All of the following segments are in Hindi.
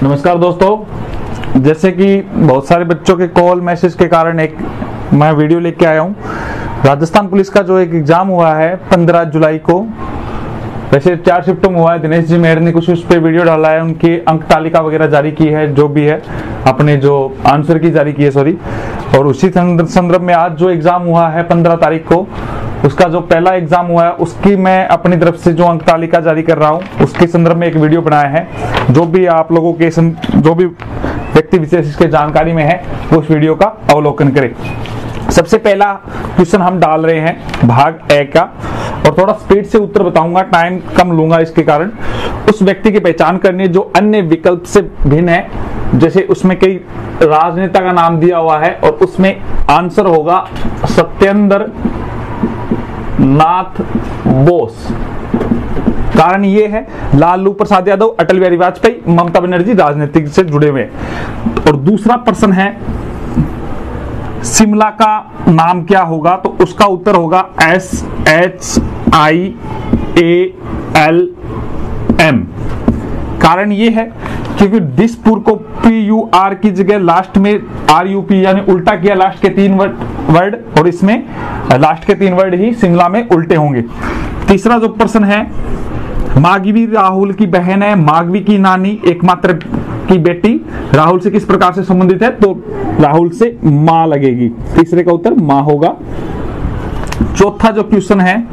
नमस्कार दोस्तों, जैसे कि बहुत सारे बच्चों के कॉल मैसेज के कारण एक मैं वीडियो लेके आया हूँ। राजस्थान पुलिस का जो एक एग्जाम हुआ है 15 जुलाई को, वैसे 4 शिफ्टों में हुआ है। दिनेश जी मेहर ने कुछ उस पर वीडियो डाला है, उनकी अंक तालिका वगैरह जारी की है, जो भी है अपने जो आंसर की जारी की है सॉरी। और उसी संदर्भ में आज जो एग्जाम हुआ है 15 तारीख को, उसका जो पहला एग्जाम हुआ है उसकी मैं अपनी तरफ से जो अंक तालिका जारी कर रहा हूँ उसके संदर्भ में एक वीडियो बनाया है। जो भी आप लोगों के जो भी व्यक्ति विशेष इसके जानकारी में है वो उस वीडियो का अवलोकन करें। सबसे पहला क्वेश्चन हम डाल रहे हैं भाग ए का, और थोड़ा स्पीड से उत्तर बताऊंगा, टाइम कम लूंगा इसके कारण। उस व्यक्ति की पहचान करनी है जो अन्य विकल्प से भिन्न है। जैसे उसमें कई राजनेता का नाम दिया हुआ है और उसमें आंसर होगा सत्येंद्र नाथ बोस। कारण ये है लालू प्रसाद यादव, अटल बिहारी वाजपेयी, ममता बनर्जी राजनीतिक से जुड़े हुए। और दूसरा प्रश्न है शिमला का नाम क्या होगा, तो उसका उत्तर होगा SHIALM। कारण ये है क्योंकि दिसपुर को PUR की जगह लास्ट में RUP यानी उल्टा किया लास्ट के 3 वर्ड, और इसमें लास्ट के 3 वर्ड ही शिमला में उल्टे होंगे। तीसरा जो प्रश्न है, माघवी राहुल की बहन है, माघवी की नानी एकमात्र की बेटी राहुल से किस प्रकार से संबंधित है, तो राहुल से मां लगेगी। तीसरे का उत्तर मां होगा। चौथा जो क्वेश्चन है,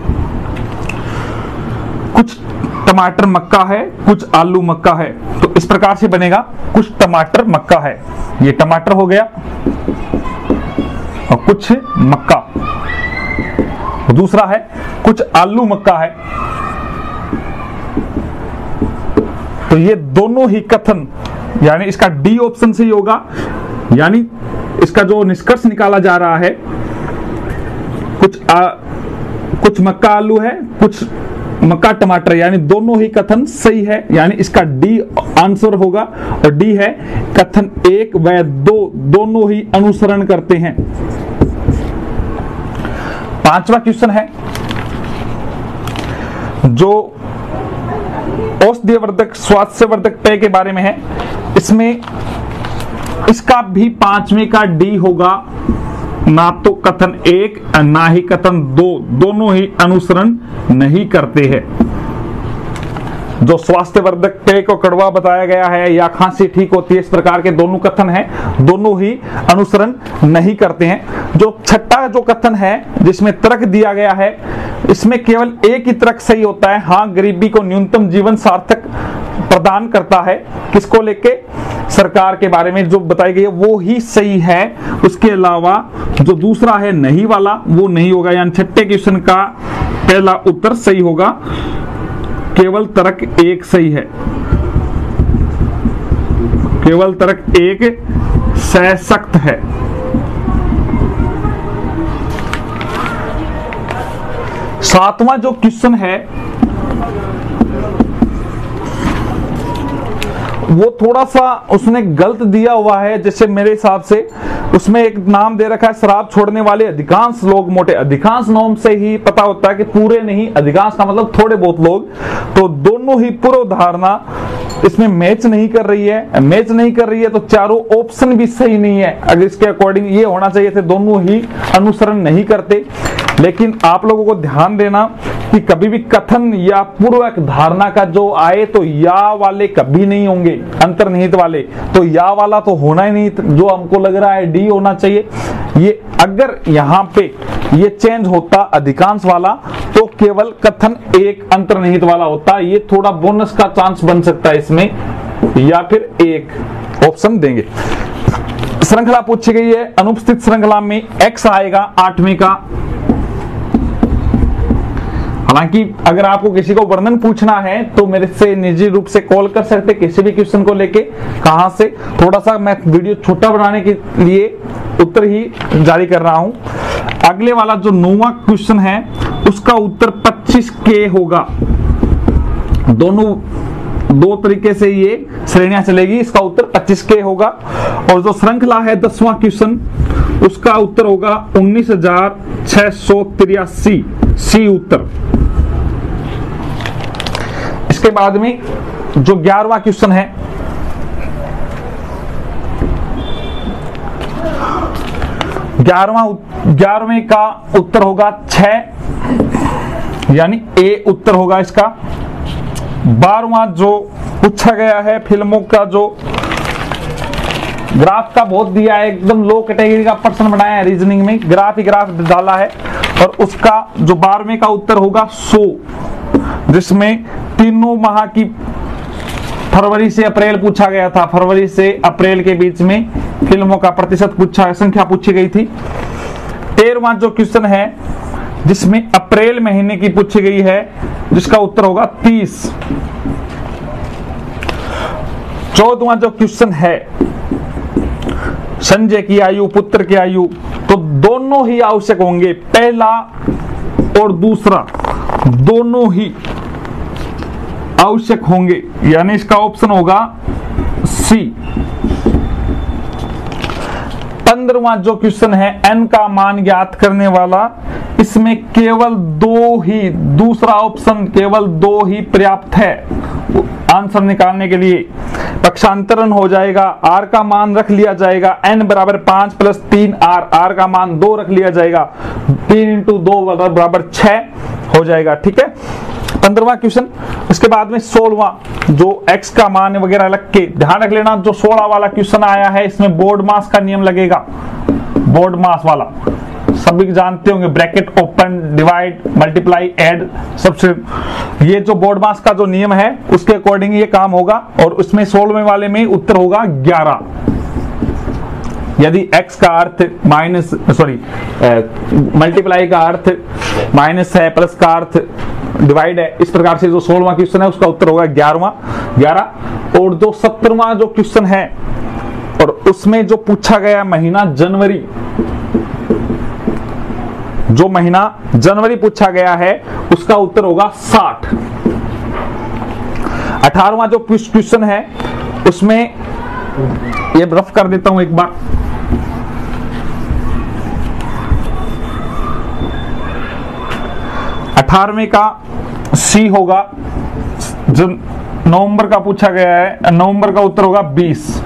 कुछ टमाटर मक्का है कुछ आलू मक्का है, तो इस प्रकार से बनेगा कुछ टमाटर मक्का है, ये टमाटर हो गया और कुछ मक्का। दूसरा है कुछ आलू मक्का है, तो ये दोनों ही कथन यानी इसका डी ऑप्शन से ही होगा। यानी इसका जो निष्कर्ष निकाला जा रहा है, कुछ मक्का आलू है कुछ मक्का टमाटर, यानी दोनों ही कथन सही है, यानी इसका डी आंसर होगा। और डी है कथन 1 व 2 दोनों ही अनुसरण करते हैं। पांचवा क्वेश्चन है जो औषधिवर्धक स्वास्थ्यवर्धक पेय के बारे में है, इसमें इसका भी 5वें का डी होगा। ना तो कथन 1 ना ही कथन 2 दोनों ही अनुसरण नहीं करते हैं। जो स्वास्थ्यवर्धक पेय को कड़वा बताया गया है या खांसी ठीक होती है, इस प्रकार के दोनों कथन हैं, दोनों ही अनुसरण नहीं करते हैं। जो छठा जो कथन है जिसमें तर्क दिया गया है, इसमें केवल एक ही तर्क सही होता है। हाँ, गरीबी को न्यूनतम जीवन सार्थक प्रदान करता है। किसको लेके? सरकार के बारे में जो बताई गई है वो ही सही है। उसके अलावा जो दूसरा है नहीं वाला वो नहीं होगा, यानी छठे क्वेश्चन का पहला उत्तर सही होगा। केवल तर्क 1 सही है, केवल तर्क 1 सशक्त है। सातवां जो क्वेश्चन है वो थोड़ा सा उसने गलत दिया हुआ है। जैसे मेरे हिसाब से उसमें एक नाम दे रखा है शराब छोड़ने वाले अधिकांश लोग मोटे। अधिकांश नाम से ही पता होता है कि पूरे नहीं, अधिकांश का मतलब थोड़े बहुत लोग। तो दोनों ही पूर्व धारणा इसमें मैच नहीं कर रही है। मैच नहीं कर रही है तो चारों ऑप्शन भी सही नहीं है। अगर इसके अकॉर्डिंग ये होना चाहिए थे, दोनों ही अनुसरण नहीं करते। लेकिन आप लोगों को ध्यान देना कि कभी भी कथन या पूर्वक धारणा का जो आए तो या वाले कभी नहीं होंगे, अंतर्निहित वाले। तो या वाला तो होना ही नहीं, जो हमको लग रहा है डी होना चाहिए। ये अगर यहाँ पे ये चेंज होता अधिकांश वाला तो केवल कथन 1 अंतर्निहित वाला होता। ये थोड़ा बोनस का चांस बन सकता है इसमें, या फिर 1 ऑप्शन देंगे। श्रृंखला पूछी गई है, अनुपस्थित श्रृंखला में x आएगा 8वें का। हालांकि अगर आपको किसी को वर्णन पूछना है तो मेरे से निजी रूप से कॉल कर सकते किसी भी क्वेश्चन को लेके। कहां से थोड़ा सा मैं वीडियो छोटा बनाने के लिए उत्तर ही जारी कर रहा हूं। अगले वाला जो 9वां क्वेश्चन है उसका उत्तर 25K होगा। दोनों 2 तरीके से ये श्रेणियां चलेगी, इसका उत्तर 25K होगा। और जो श्रृंखला है 10वां क्वेश्चन, उसका उत्तर होगा 19,683 सी उत्तर। इसके बाद में जो 11वां क्वेश्चन है 11वें का उत्तर होगा 6, यानी ए उत्तर होगा इसका। 12वां जो पूछा गया है फिल्मों का जो ग्राफ का बहुत दिया है, एकदम लो कैटेगरी का प्रश्न बनाया है, रीजनिंग में ग्राफ ही ग्राफ डाला है, और उसका जो 12वें का उत्तर होगा 100, जिसमें तीनों माह की फरवरी से अप्रैल पूछा गया था, फरवरी से अप्रैल के बीच में फिल्मों का प्रतिशत पूछा, संख्या पूछी गई थी। 13वां जो क्वेश्चन है जिसमें अप्रैल महीने की पूछी गई है, जिसका उत्तर होगा 30। 14वां जो क्वेश्चन है संजय की आयु पुत्र की आयु, तो दोनों ही आवश्यक होंगे, पहला और दूसरा दोनों ही आवश्यक होंगे, यानी इसका ऑप्शन होगा सी। 15वां जो क्वेश्चन है n का मान ज्ञात करने वाला, इसमें केवल दो ही, दूसरा ऑप्शन केवल 2 ही पर्याप्त है आंसर निकालने के लिए। पक्षांतरण हो जाएगा, r का मान रख लिया जाएगा, n बराबर 5 + 3r, r का मान 2 रख लिया जाएगा, 3 × 2 बराबर 6 हो जाएगा। ठीक है, 15वां क्वेश्चन। इसके बाद में 16वां जो x का मान वगैरह लग के, ध्यान रख लेना जो 16 वाला क्वेश्चन आया है इसमें बोर्ड मास का नियम लगेगा, बोर्ड मास वाला सभी जानते होंगे, bracket open, divide, multiply, add, सबसे ये जो बोर्ड मास का जो नियम है उसके अकॉर्डिंग ये काम होगा, और उसमें 16वें वाले में उत्तर होगा 11। यदि x का अर्थ मल्टीप्लाई का अर्थ माइनस है, प्लस का अर्थ डिवाइड है, इस प्रकार से जो 16वां क्वेश्चन है उसका उत्तर होगा 11। और जो 17वां जो क्वेश्चन है और उसमें जो पूछा गया महीना जनवरी, जो महीना जनवरी पूछा गया है उसका उत्तर होगा 60। 18वां जो क्वेश्चन है उसमें ये रफ कर देता हूं एक बार। 18वें का सी होगा, जो नवंबर का पूछा गया है, नवंबर का उत्तर होगा 20।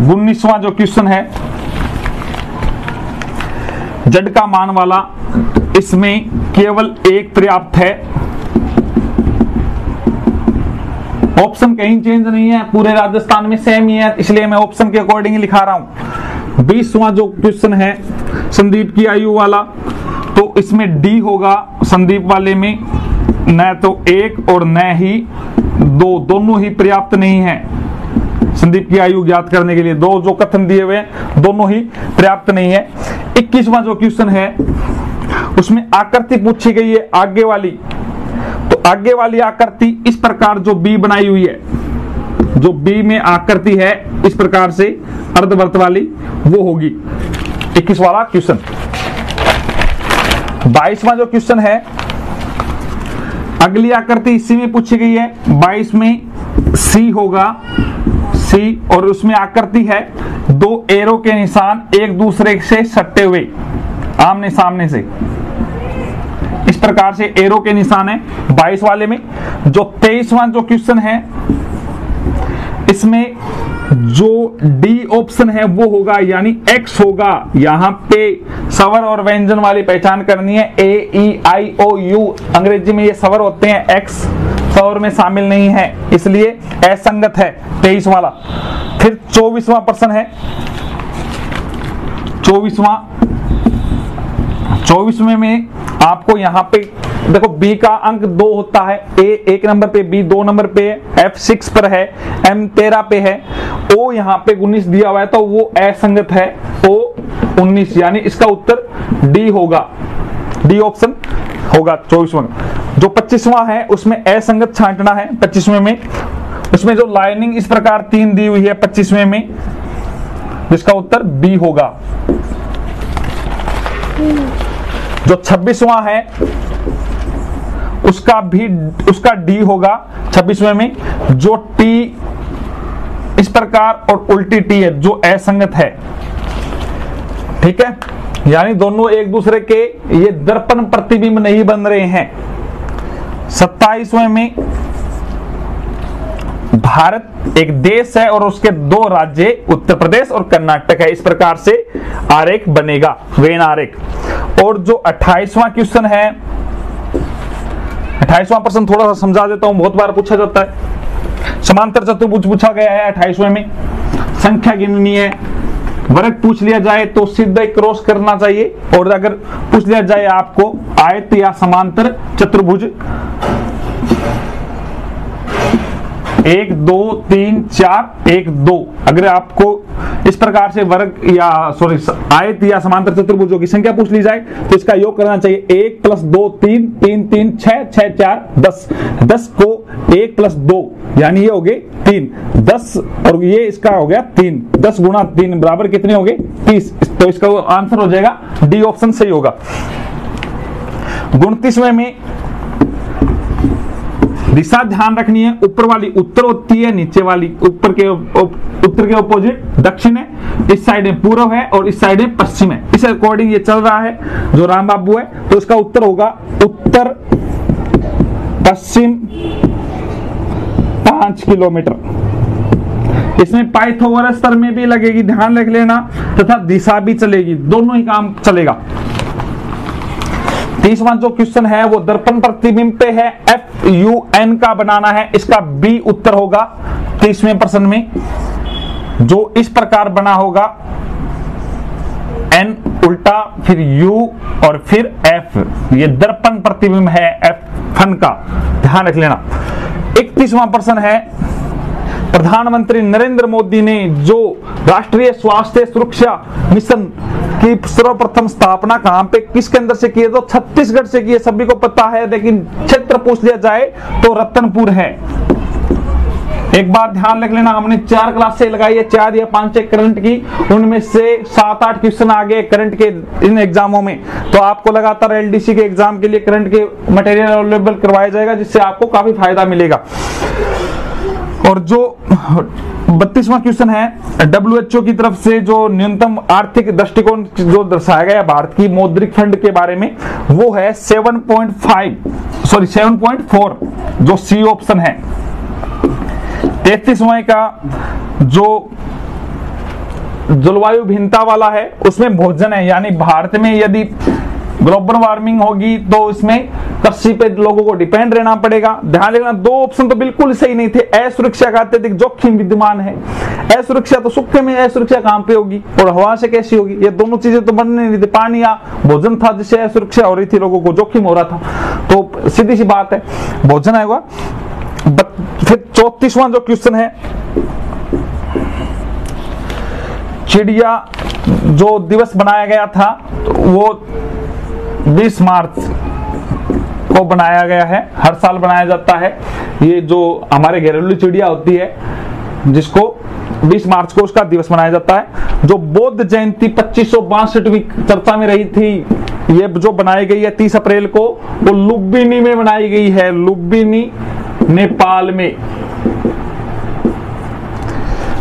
19वां जो क्वेश्चन है जड का मान वाला, इसमें केवल एक पर्याप्त है, ऑप्शन कहीं चेंज नहीं है, पूरे राजस्थान में सेम ही है, इसलिए मैं ऑप्शन के अकॉर्डिंग ही लिखा रहा हूं। 20वां जो क्वेश्चन है संदीप की आयु वाला, तो इसमें डी होगा संदीप वाले में, न तो 1 और न ही 2, दोनों ही पर्याप्त नहीं है संदीप की आयु ज्ञात करने के लिए, दो जो कथन दिए हुए हैं दोनों ही पर्याप्त नहीं है। 21वां जो क्वेश्चन है उसमें आकृति पूछी गई है आगे वाली, तो आगे वाली आकृति इस प्रकार जो बी बनाई हुई है, जो बी में आकृति है इस प्रकार से अर्धवृत्त वाली, वो होगी 21 वाला क्वेश्चन। 22वां जो क्वेश्चन है अगली आकृति इसी में पूछी गई है, 22 में सी होगा, सी, और उसमें आकृति है 2 एरो के निशान एक दूसरे से सटे हुए आमने सामने से, इस प्रकार से एरो के निशान है 22 वाले में। जो 23वां जो क्वेश्चन है इसमें जो डी ऑप्शन है वो होगा, यानी एक्स होगा, यहां पे स्वर और व्यंजन वाली पहचान करनी है, ए ई आई ओ यू, अंग्रेजी में ये स्वर होते हैं, एक्स स्वर में शामिल नहीं है इसलिए असंगत है 23 वाला। फिर 24वां प्रश्न है, 24वें में आपको यहां पे देखो बी का अंक 2 होता है, ए 1 नंबर पे, बी 2 नंबर पे, एफ 6 पर है, एम 13 पे है, ओ यहाँ पे 19 दिया हुआ है तो वो असंगत है, ओ 19, यानी इसका उत्तर डी होगा, डी ऑप्शन होगा 24वां। जो 25वां है उसमें असंगत छांटना है 25वें में, उसमें जो लाइनिंग इस प्रकार 3 दी हुई है 25वें में, जिसका उत्तर बी होगा। जो 26वां है उसका डी होगा 26वें में, जो टी इस प्रकार और उल्टी टी है जो असंगत है, ठीक है, यानी दोनों एक दूसरे के ये दर्पण प्रतिबिंब नहीं बन रहे हैं। 27वें में भारत एक देश है और उसके दो राज्य उत्तर प्रदेश और कर्नाटक है। इस प्रकार से आरेख बनेगा, वेन आरेख। और जो 28वां क्वेश्चन है, 28वां प्रश्न थोड़ा सा समझा देता हूं, बहुत बार पूछा जाता है। समांतर चतुर्भुज पूछा गया है 28वें में, संख्या गिननी है, वर्ग पूछ लिया जाए तो सीधे क्रॉस करना चाहिए, और अगर पूछ लिया जाए आपको आयत या समांतर चतुर्भुज 1 2 3 4 1 2, अगर आपको इस प्रकार से वर्ग या आयत या समांतर चतुर्भुजों की संख्या पूछ ली जाए तो इसका योग करना चाहिए। 1 + 2 3 3 3 6 6 4 10, 10 को 1 + 2 यानी ये हो गए 3, 10 और ये इसका हो गया 3, 10 × 3 बराबर कितने हो गए 30। तो इसका आंसर हो जाएगा डी ऑप्शन सही होगा। 29वें में दिशा ध्यान रखनी है, ऊपर वाली उत्तर होती है, नीचे वाली उत्तर के अपोजिट दक्षिण है, इस साइड में पूर्व है और इस साइड में पश्चिम है। इस अकॉर्डिंग ये चल रहा है जो राम बाबू है, तो इसका उत्तर होगा उत्तर पश्चिम 5 किलोमीटर। इसमें पाइथागोरस में भी लगेगी, ध्यान रख लेना, तथा दिशा भी चलेगी, दोनों ही काम चलेगा। 30वां जो क्वेश्चन है वो दर्पण प्रतिबिंब पे है, FUN का बनाना है, इसका बी उत्तर होगा 30वें प्रश्न में, जो इस प्रकार बना होगा, N उल्टा फिर U और फिर F, ये दर्पण प्रतिबिंब है FN का, ध्यान रख लेना। 31वां प्रश्न है, प्रधानमंत्री नरेंद्र मोदी ने जो राष्ट्रीय स्वास्थ्य सुरक्षा मिशन की सर्वप्रथम स्थापना कहां पे किसके अंदर से की है, तो छत्तीसगढ़ से की है, सभी को पता है, लेकिन क्षेत्र पूछ लिया जाए तो रतनपुर है। एक बात ध्यान रख लेना, हमने 4 क्लास से लगाई है, 4 या 5 करंट की, उनमें से 7-8 क्वेश्चन आ गए करंट के इन एग्जामों में, तो आपको लगातार LDC के एग्जाम के लिए करंट के मटेरियल अवेलेबल करवाया जाएगा, जिससे आपको काफी फायदा मिलेगा। और जो 32वां क्वेश्चन है, WHO की तरफ से जो न्यूनतम आर्थिक दृष्टिकोण जो दर्शाया गया भारत की मौद्रिक फंड के बारे में, वो है 7.4, जो सी ऑप्शन है। 33वां का जो जलवायु भिन्नता वाला है, उसमें भोजन है, यानी भारत में यदि ग्लोबल वार्मिंग होगी तो इसमें कृषि पे लोगों को डिपेंड रहना पड़ेगा। ध्यान रखना, 2 ऑप्शन तो बिल्कुल सही नहीं थे। असुरक्षा का अत्यधिक जोखिम विद्यमान है, असुरक्षा तो सूखे में, असुरक्षा कहां पे होगी और हवा से कैसी होगी, ये दोनों चीजें तो बनने नहीं थी। पानी या भोजन था जिससे असुरक्षा हो रही थी, लोगों को जोखिम हो रहा था, तो सीधी सी बात है भोजन आएगा। फिर 34वां जो क्वेश्चन है, चिड़िया जो दिवस बनाया गया था वो 20 मार्च को बनाया गया है, हर साल बनाया जाता है। ये जो हमारे घरेलू चिड़िया होती है जिसको 20 मार्च को उसका दिवस मनाया जाता है। जो बौद्ध जयंती 2562वीं चर्चा में रही थी, ये जो बनाई गई है 30 अप्रैल को, वो लुम्बिनी में बनाई गई है, लुम्बिनी नेपाल में।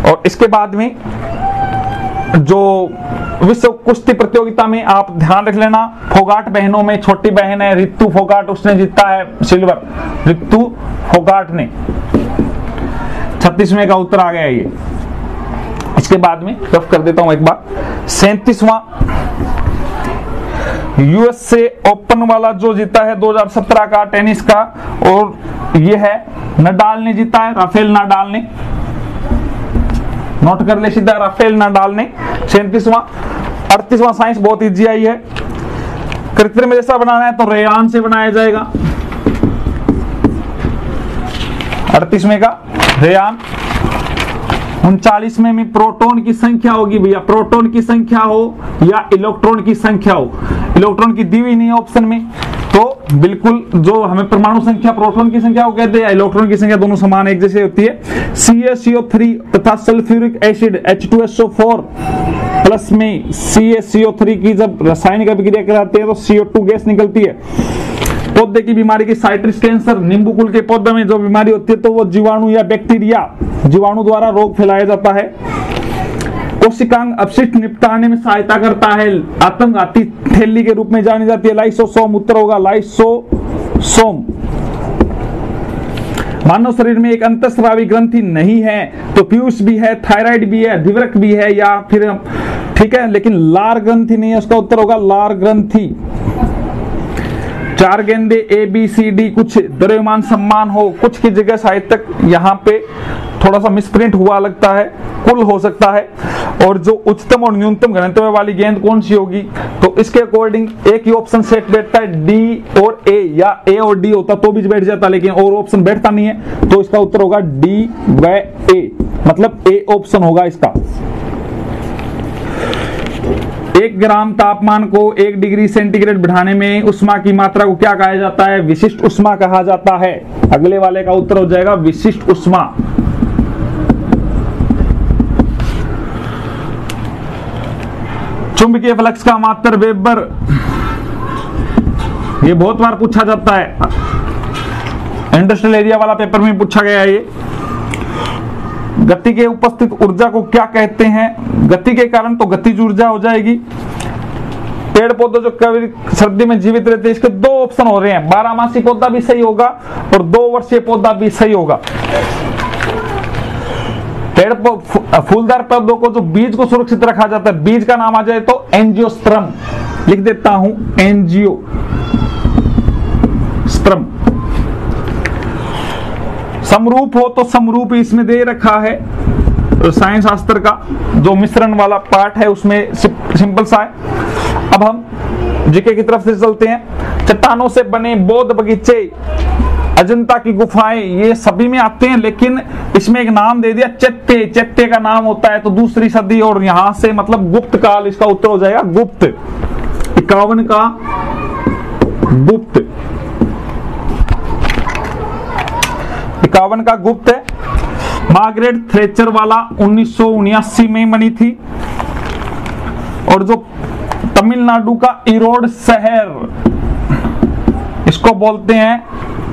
और इसके बाद में जो विश्व कुश्ती प्रतियोगिता में आप ध्यान रख लेना, फोगाट बहनों में छोटी बहन है रितु फोगाट, उसने जीता है सिल्वर, रितु फोगाट ने। 36वें का उत्तर आ गया ये। इसके बाद में रफ कर देता हूं एक बार। 37वां USA ओपन वाला जो जीता है 2017 का टेनिस का, और ये है नडाल ने जीता है, राफेल नडाल ने, नोट कर ले सीधा, राफेल नडाल ने। 37वां। 38वां साइंस बहुत इजी आई है, कृत्रिम रेशा बनाना है तो रेयान से बनाया जाएगा। 38वें का रेयान। 39वें में प्रोटॉन की संख्या होगी भैया, प्रोटॉन की संख्या हो या इलेक्ट्रॉन की संख्या हो, इलेक्ट्रॉन की दी हुई नहीं है ऑप्शन में, तो बिल्कुल जो हमें परमाणु संख्या प्रोटॉन की संख्या को कहते हैं, इलेक्ट्रॉन की संख्या दोनों समान एक जैसे होती है। CaCO3 तथा सल्फ्यूरिक एसिड H2SO4 प्लस में CaCO3 की जब रासायनिक अभिक्रिया कराते हैं तो CO2 गैस निकलती है। पौधे की बीमारी की साइट्रस कैंसर, नींबू कुल के पौधे में जो बीमारी होती है तो वो जीवाणु या बैक्टीरिया, जीवाणु द्वारा रोग फैलाया जाता है। कोशिकांग अपशिष्ट निपटाने में सहायता करता है, आत्मघाती थैली के रूप में जानी जाती है। लाइसोसोम उत्तर होगा, लाइसोसोम। मानव शरीर में एक अंतःस्रावी ग्रंथि नहीं है तो पीयूष भी है, थायराइड भी है, अधिवृक्क भी है, या फिर ठीक है, लेकिन लार ग्रंथि नहीं है। उसका उत्तर होगा लार ग्रंथि। 4 गेंदे A B C D कुछ द्रव्यमान सम्मान हो, कुछ की जगह साहित्यक यहाँ पे थोड़ा सा मिसप्रिंट हुआ लगता है, कुल हो सकता है। और जो उच्चतम और न्यूनतम घनत्व वाली गेंद कौन सी होगी, तो इसके अकॉर्डिंग एक ही ऑप्शन सेट बैठता है D और A, या A और D होता तो भी बैठ जाता, लेकिन और ऑप्शन बैठता नहीं है, तो इसका उत्तर होगा D व A, मतलब A ऑप्शन होगा इसका। 1 ग्राम तापमान को 1 डिग्री सेंटीग्रेड बढ़ाने में उष्मा की मात्रा को क्या कहा जाता है, विशिष्ट उष्मा कहा जाता है। अगले वाले का उत्तर हो जाएगा विशिष्ट उष्मा। चुंबकीय फ्लक्स का मात्रा वेबर, ये बहुत बार पूछा जाता है, इंडस्ट्रियल एरिया वाला पेपर में पूछा गया है ये। गति के उपस्थित ऊर्जा को क्या कहते हैं, गति के कारण तो गतिज ऊर्जा हो जाएगी। पेड़ पौधे जो कभी सर्दी में जीवित रहते हैं, इसके 2 ऑप्शन हो रहे हैं, 12मासी पौधा भी सही होगा और 2 वर्षीय पौधा भी सही होगा। पेड़ फूलदार पौधों को जो बीज को सुरक्षित रखा जाता है, बीज का नाम आ जाए तो एंजियोस्पर्म, लिख देता हूं एंजियोस्पर्म। समरूप हो तो समरूप इसमें दे रखा है, साइंस शास्त्र का जो मिश्रण वाला पार्ट है उसमें सिंपल सा है। अब हम जीके की तरफ से चलते हैं। चट्टानों से बने बौद्ध बगीचे, अजंता की गुफाएं, ये सभी में आते हैं, लेकिन इसमें एक नाम दे दिया चट्टे, चट्टे का नाम होता है तो दूसरी सदी, और यहां से मतलब गुप्त काल, इसका उत्तर हो जाएगा गुप्त। 51 का गुप्त, 51 का गुप्त है। मार्गरेट थ्रेचर वाला 1979 में बनी थी। और जो तमिलनाडु का इरोड शहर, इसको बोलते हैं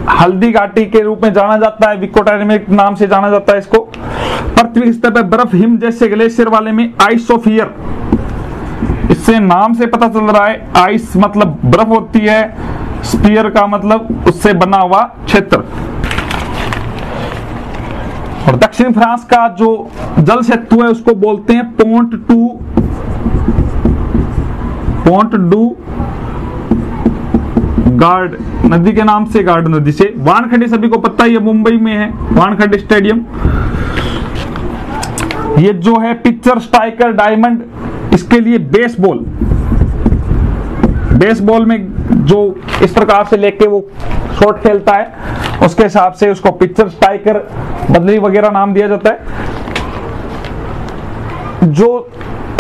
हल्दी घाटी के रूप में जाना जाता है, विकोटारिमिक नाम से जाना जाता है इसको। पृथ्वी स्तर पर बर्फ हिम जैसे ग्लेशियर वाले में आइसोफियर, इससे नाम से पता चल रहा है, आइस मतलब बर्फ होती है, स्फीयर का मतलब उससे बना हुआ क्षेत्र। और दक्षिण फ्रांस का जो जल सेतु है उसको बोलते हैं पोंट डू गार्ड नदी के नाम से, गार्ड नदी से। वानखड़े सभी को पता है, ये मुंबई में है वानखड़े स्टेडियम। ये जो है पिक्चर स्ट्राइकर डायमंड, इसके लिए बेसबॉल में जो इस प्रकार से लेके वो शॉट खेलता है, उसके हिसाब से उसको पिक्चर स्ट्राइकर बदली वगैरह नाम दिया जाता है। जो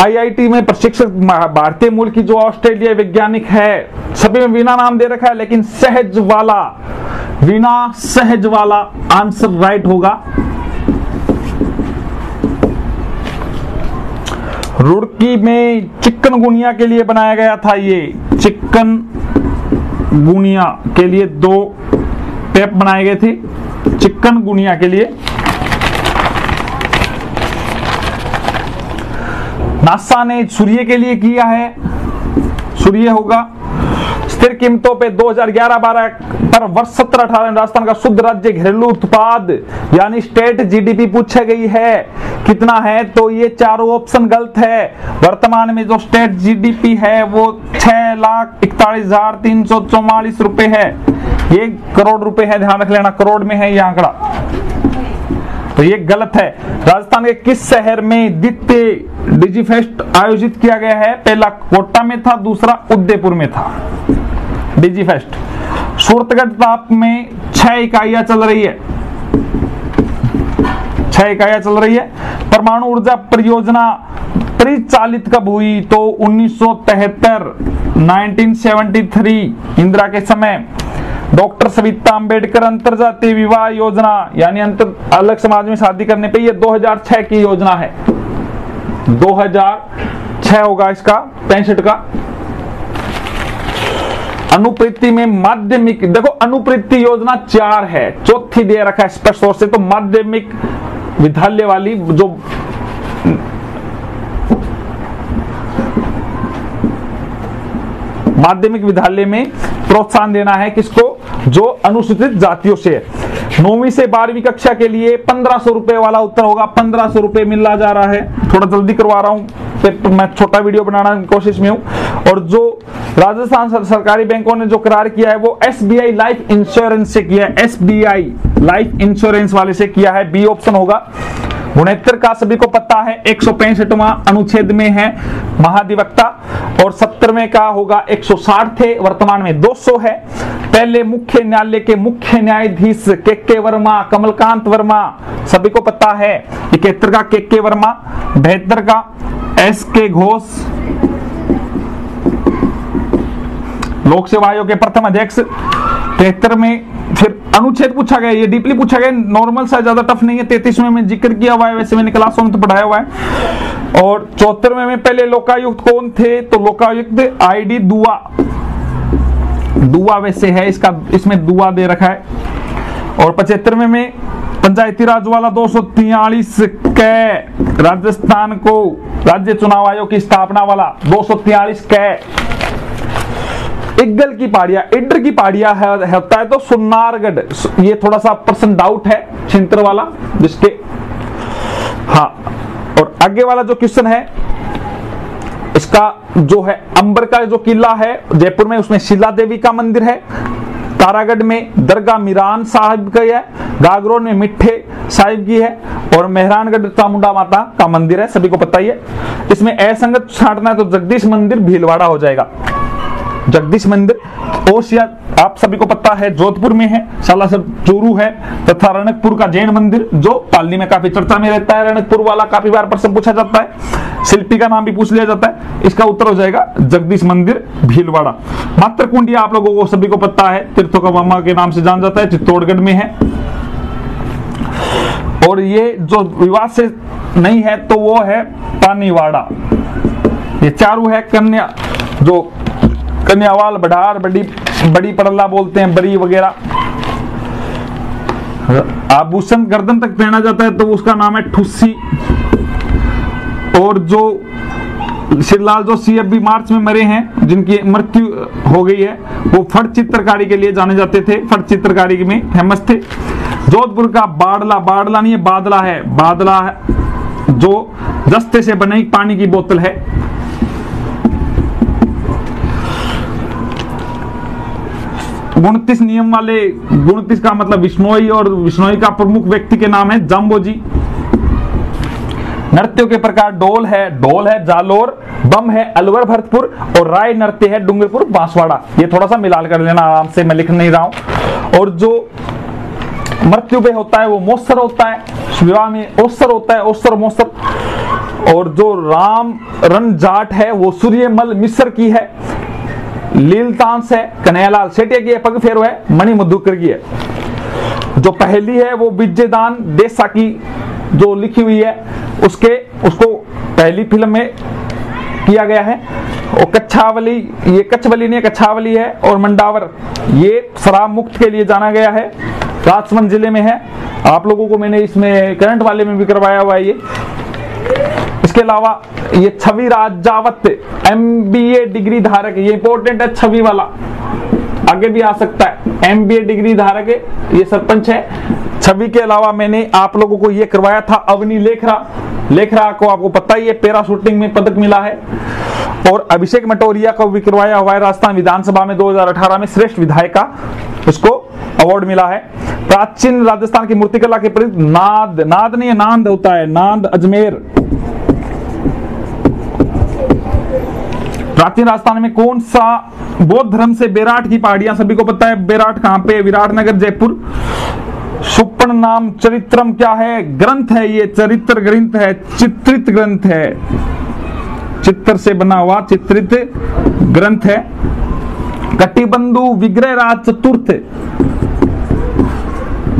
आईआईटी में प्रशिक्षक भारतीय मूल की जो ऑस्ट्रेलिया वैज्ञानिक है, सभी में वीना नाम दे रखा है, लेकिन वीना सहज वाला आंसर राइट होगा। रुड़की में चिकनगुनिया के लिए बनाया गया था, ये चिकनगुनिया के लिए 2 टेप बनाए गए थे, चिकनगुनिया के लिए। नासा ने सूर्य के लिए किया है, सूर्य होगा। स्थिर कीमतों पे 2011-12 पर वर्ष 17-18 राजस्थान का शुद्ध राज्य घरेलू उत्पाद यानी स्टेट जीडीपी पूछी गई है, कितना है, तो ये चारों ऑप्शन गलत है। वर्तमान में जो स्टेट जीडीपी है वो 6,41,344 रुपए है, ये करोड़ रुपए है, ध्यान रख लेना, करोड़ में है ये आंकड़ा, तो ये गलत है। राजस्थान के किस शहर में द्वितीय डिजीफेस्ट आयोजित किया गया है? पहला कोटा में था, दूसरा उदयपुर में था डिजीफेस्ट। सूरतगढ़ ताप में 6 इकाइयां चल रही है, 6 इकाइयां चल रही है। परमाणु ऊर्जा परियोजना परिचालित कब हुई? तो 1973 1973 इंदिरा के समय। डॉक्टर सविता अंबेडकर अंतरजातीय विवाह योजना यानी अलग समाज में शादी करने पे, ये 2006 की योजना है, 2006 होगा इसका, 65 का। अनुवृत्ति में माध्यमिक, देखो अनुवृत्ति योजना 4 है, चौथी दे रखा है स्पष्ट तौर से, तो माध्यमिक विद्यालय वाली जो माध्यमिक विद्यालय में प्रोत्साहन देना है किसको? जो अनुसूचित जातियों से है। 9वीं से 12वीं कक्षा के लिए 1500 रुपए वाला उत्तर होगा। 1500 रुपए मिलना जा रहा है, थोड़ा जल्दी करवा रहा हूं, मैं छोटा वीडियो बनाना की कोशिश में हूं। और जो राजस्थान सरकारी बैंकों ने जो करार किया है वो SBI लाइफ इंश्योरेंस से किया है, SBI लाइफ इंश्योरेंस वाले से किया है। बी ऑप्शन होगा। 69 का सभी को पता है 165वां अनुच्छेद में है महाधिवक्ता, और 70वें का होगा 160 थे, वर्तमान में 200 है। पहले मुख्य न्यायालय के मुख्य न्यायाधीश के वर्मा, कमलकांत वर्मा, सभी को पता है। 71 का के वर्मा, 72 का SK घोष, लोक सेवा आयोग के प्रथम अध्यक्ष। 73 में फिर अनुच्छेद पूछा गया, ये डीपली पूछा गया, नॉर्मल सा, ज्यादा टफ नहीं है। 33वें में जिक्र किया हुआ है, वैसे मैंने क्लासों में तो पढ़ाया हुआ है। और 74वें में पहले लोकायुक्त कौन थे, तो लोकायुक्त ID दुआ, दुआ वैसे है इसका, इसमें दुआ दे रखा है। और 75वें में पंचायती राज वाला 243 कै, राजस्थान को राज्य चुनाव आयोग की स्थापना वाला 243 कै। इग्गल की पहाड़ियां, इड्र की पहाड़ियां होता है तो सुन्नारगढ़, ये थोड़ा सा पर्सन डाउट है छिंतर वाला जिसके, हाँ। और आगे वाला जो क्वेश्चन है इसका जो है अंबर का जो किला है जयपुर में, उसमें शिला देवी का मंदिर है। तारागढ़ में दरगाह मीरान साहिब का है, गागरोन में मिठ्ठे साहिब की है, और मेहरानगढ़ चामुंडा माता का मंदिर है, सभी को पता ही है। इसमें असंगत छांटना है तो जगदीश मंदिर भीलवाड़ा हो जाएगा। जगदीश मंदिर ओसिया आप सभी को पता है जोधपुर में है, सालासर चूरू है, तथा रणकपुर का जैन मंदिर जो पालनी में काफी चर्चा में रहता है। रणकपुर वाला काफी बार प्रश्न पूछा जाता है, शिल्पी का नाम भी पूछ लिया जाता है। इसका उत्तर हो जाएगा जगदीश मंदिर भीलवाड़ा। मातृकुंडिया आप लोगों को सभी को पता है, तीर्थों का मामा के नाम से जाना जाता है, चित्तौड़गढ़ में है। और ये जो विवाद से नहीं है तो वो है पानीवाड़ा। ये चारू है कन्या, जो कन्यावाल, बढ़ार, बड़ी पड़ला बोलते हैं, बड़ी वगैरह। आभूषण गर्दन तक पहना जाता है तो उसका नाम है ठुस्सी। और जो श्रीलाल जोशी अभी मार्च में मरे हैं, जिनकी मृत्यु हो गई है, वो फट चित्रकारी के लिए जाने जाते थे, फट चित्रकारी में फेमस थे। जोधपुर का बाडला, बाडला नहीं है बादला है, बादला है जो दस्ते से बनी पानी की बोतल है। गुणतीस नियम वाले, गुणतीस का मतलब विश्नोई, और विश्नोई का प्रमुख व्यक्ति के नाम है जाम्बोजी। नृत्यों के प्रकार ढोल है जालोर, बम है अलवर भरतपुर, और राय नृत्य है डूंगरपुर बांसवाड़ा। ये थोड़ा सा मिलाल कर लेना आराम से, मैं लिख नहीं रहा हूं। और जो मृत्यु पे होता है वो मोस्तर होता है, विवाह में ओस्तर होता है, ओस्तर मोस्तर। और जो राम रन जाट है वो सूर्यमल मिश्र की है। लीलतांस है कन्हैयालाल सेठिया की है, पग फेरो है मणि मधुकर की है। जो पहली है वो विजयदान देसा की जो लिखी हुई है, उसको पहली फिल्म में किया गया है। और कच्छावली, ये कच्छवली नहीं है कच्छावली है। और मंडावर ये शराब मुक्त के लिए जाना गया है, राजसमंद जिले में है। आप लोगों को मैंने इसमें करंट वाले में भी करवाया हुआ है ये। इसके अलावा ये छवि राजावत MBA डिग्री धारक, ये इंपॉर्टेंट है छवि वाला, आगे भी आ सकता है। MBA डिग्री धारक है, ये सरपंच है। छवि के अलावा मैंने आप लोगों को ये करवाया था अवनी लेखरा को आपको पता ही है, पैरा शूटिंग में पदक मिला है। और अभिषेक मटोरिया को भी करवाया हुआ है, राजस्थान विधानसभा में 2018 में श्रेष्ठ विधायक का उसको अवार्ड मिला है। प्राचीन राजस्थान की मूर्तिकला के प्रति नाद नहीं है, नांद होता है, नांद अजमेर। प्राचीन राजस्थान में कौन सा बौद्ध धर्म से बेराट की पहाड़ियां, सभी को पता है बेराट कहां पे, विराटनगर जयपुर। सुपर्ण नाम चरित्रम क्या है, ग्रंथ है, ये चरित्र ग्रंथ है, चित्रित ग्रंथ है, चित्र से बना हुआ चित्रित ग्रंथ है। कटिबंधु विग्रहराज चतुर्थ,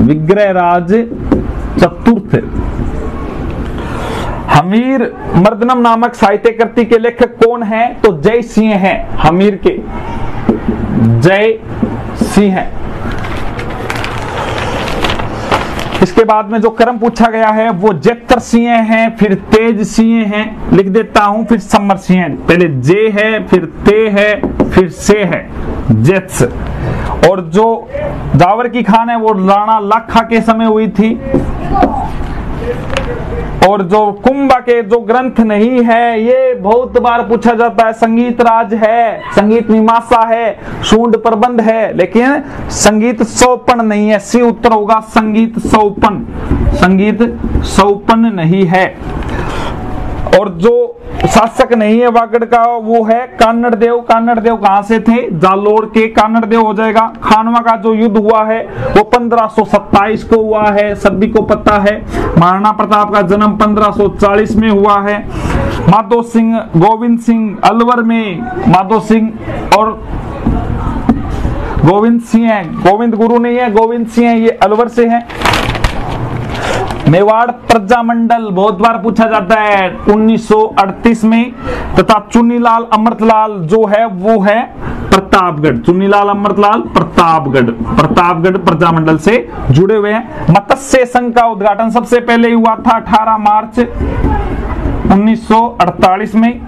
विग्रहराज चतुर्थ। हमीर मर्दनम नामक साहित्य कृति के लेखक कौन है, तो जय सिंह हैं। हमीर के जय सिंह हैं। इसके बाद में जो क्रम पूछा गया है वो जेतर सिंह हैं, फिर तेज सिंह हैं, लिख देता हूं, फिर समर सिंह हैं। पहले जे है, फिर ते है, फिर से है। जेत्स। और जो जावर की खान है वो राणा लाखा के समय हुई थी। और जो कुंभा के जो ग्रंथ नहीं है, ये बहुत बार पूछा जाता है, संगीत राज है, संगीत मीमांसा है, शूंड प्रबंध है, लेकिन संगीत सौपन नहीं है। सी उत्तर होगा संगीत सौपन, संगीत सौपन नहीं है। और जो शासक नहीं है वागड़ का वो है कान्नड़ देव। कान्नड़ देव कहां से थे? जालोर के कान्नड़ देव हो जाएगा। खानवा का जो युद्ध हुआ है वो 1527 को हुआ है, सभी को पता है। महाराणा प्रताप का जन्म 1540 में हुआ है। माधो सिंह, गोविंद सिंह अलवर में, माधो सिंह और गोविंद सिंह है, गोविंद गुरु नहीं है, गोविंद सिंह है, ये अलवर से है। मेवाड़ प्रजामंडल बहुत बार पूछा जाता है 1938 में। तथा चुन्नीलाल अमृतलाल जो है वो है प्रतापगढ़, चुन्नीलाल अमृतलाल प्रतापगढ़, प्रतापगढ़ प्रजामंडल से जुड़े हुए हैं। मत्स्य संघ का उद्घाटन सबसे पहले हुआ था 18 मार्च 1948 में।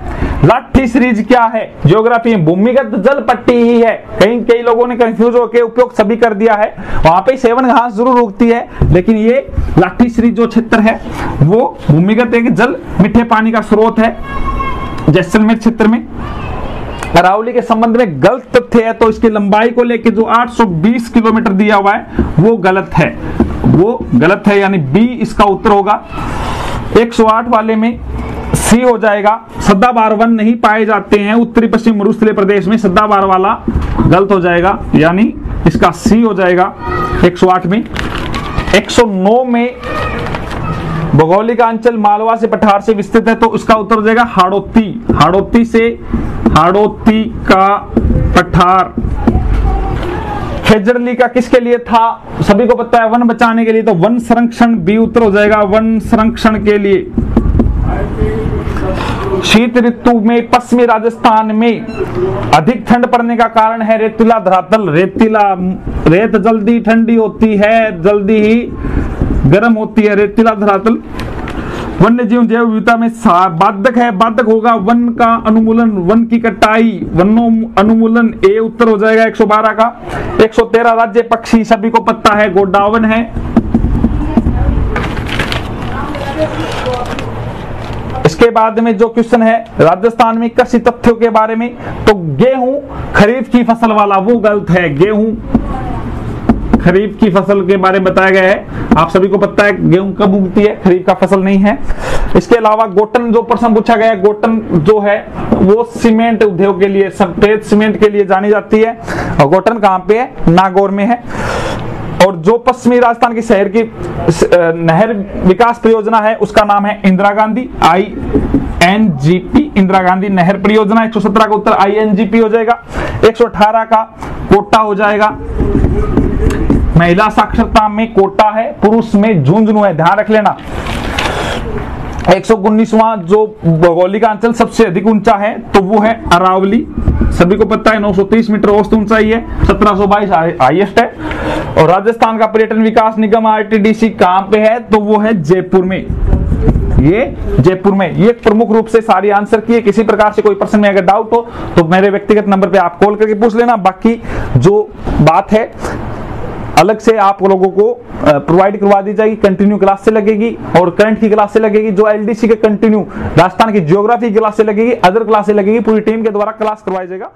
लाठी सीरीज क्या है? ज्योग्राफी में भूमिगत जल पट्टी ही है। कई लोगों ने कंफ्यूज होकर उपयोग सभी कर दिया है। वहां पे सेवन घास जरूर उगती है, लेकिन ये लाठी सीरीज जो क्षेत्र है वो भूमिगत एक जल मीठे पानी का स्रोत है जैसलमेर क्षेत्र में। अरावली के संबंध में गलत तथ्य है, तो इसकी लंबाई को लेकर जो 820 किलोमीटर दिया हुआ है वो गलत है, वो गलत है, यानी बी इसका उत्तर होगा। 108 वाले में सी हो जाएगा। सदाबहार वन नहीं पाए जाते हैं उत्तरी पश्चिम मरुस्थलीय प्रदेश में, सदाबहार वाला गलत हो जाएगा, यानी इसका सी हो जाएगा 108 में। 109 में भौगोलिक अंचल मालवा से पठार से विस्तृत है, तो उसका उत्तर हो जाएगा हाड़ौती। हाड़ौती से, हाड़ौती का पठार। खेजड़ली का किसके लिए था? सभी को पता है वन बचाने के लिए, तो वन संरक्षण बी उत्तर हो जाएगा, वन संरक्षण के लिए। शीत ऋतु में पश्चिमी राजस्थान में अधिक ठंड पड़ने का कारण है रेतीला धरातल। रेत जल्दी ठंडी होती है, जल्दी ही गर्म होती है, रेतीला धरातल। वन्य जीव जैव विविधता में बाधक है, बाधक होगा वन का अनुमूलन, वन की कटाई, वनो अनुमूलन, ए उत्तर हो जाएगा 112 का। 113 राज्य पक्षी सभी को पता है गोडावन है। इसके बाद में जो क्वेश्चन है राजस्थान में कृषि तथ्यों के बारे में, तो गेहूं खरीफ की फसल वाला वो गलत है। गेहूं खरीफ की फसल के बारे में बताया गया है। आप सभी को पता है गेहूं कब उगती है, खरीफ का फसल नहीं है। इसके अलावा गोटन जो प्रश्न पूछा गया है, गोटन जो है वो सीमेंट उद्योग के लिए, सफेद सीमेंट के लिए जानी जाती है। और गोटन कहां पे है? नागौर में है। और जो पश्चिमी राजस्थान की शहर की नहर विकास परियोजना है उसका नाम है इंदिरा गांधी, INGP, इंदिरा गांधी नहर परियोजना। 117 का उत्तर INGP हो जाएगा। 118 का कोटा हो जाएगा। महिला साक्षरता में कोटा है, पुरुष में झुंझुनू है, ध्यान रख लेना। 119वां जो भौगोलिक अंचल सबसे अधिक ऊंचा है तो वो है अरावली, सभी को पता है 930 मीटर औसत ऊंचाई है, 1722 हाईएस्ट है। और राजस्थान का पर्यटन विकास निगम RTDC कहां पे है? तो वो है जयपुर में, ये जयपुर में। ये प्रमुख रूप से सारी आंसर किए। किसी प्रकार से कोई प्रश्न में अगर डाउट हो तो मेरे व्यक्तिगत नंबर पे आप कॉल करके पूछ लेना। बाकी जो बात है अलग से आप लोगों को प्रोवाइड करवा दी जाएगी, कंटिन्यू क्लास से लगेगी और करंट की क्लास से लगेगी। जो LDC के कंटिन्यू राजस्थान की ज्योग्राफी क्लास से लगेगी, अदर क्लास से लगेगी, पूरी टीम के द्वारा क्लास करवाई जाएगा।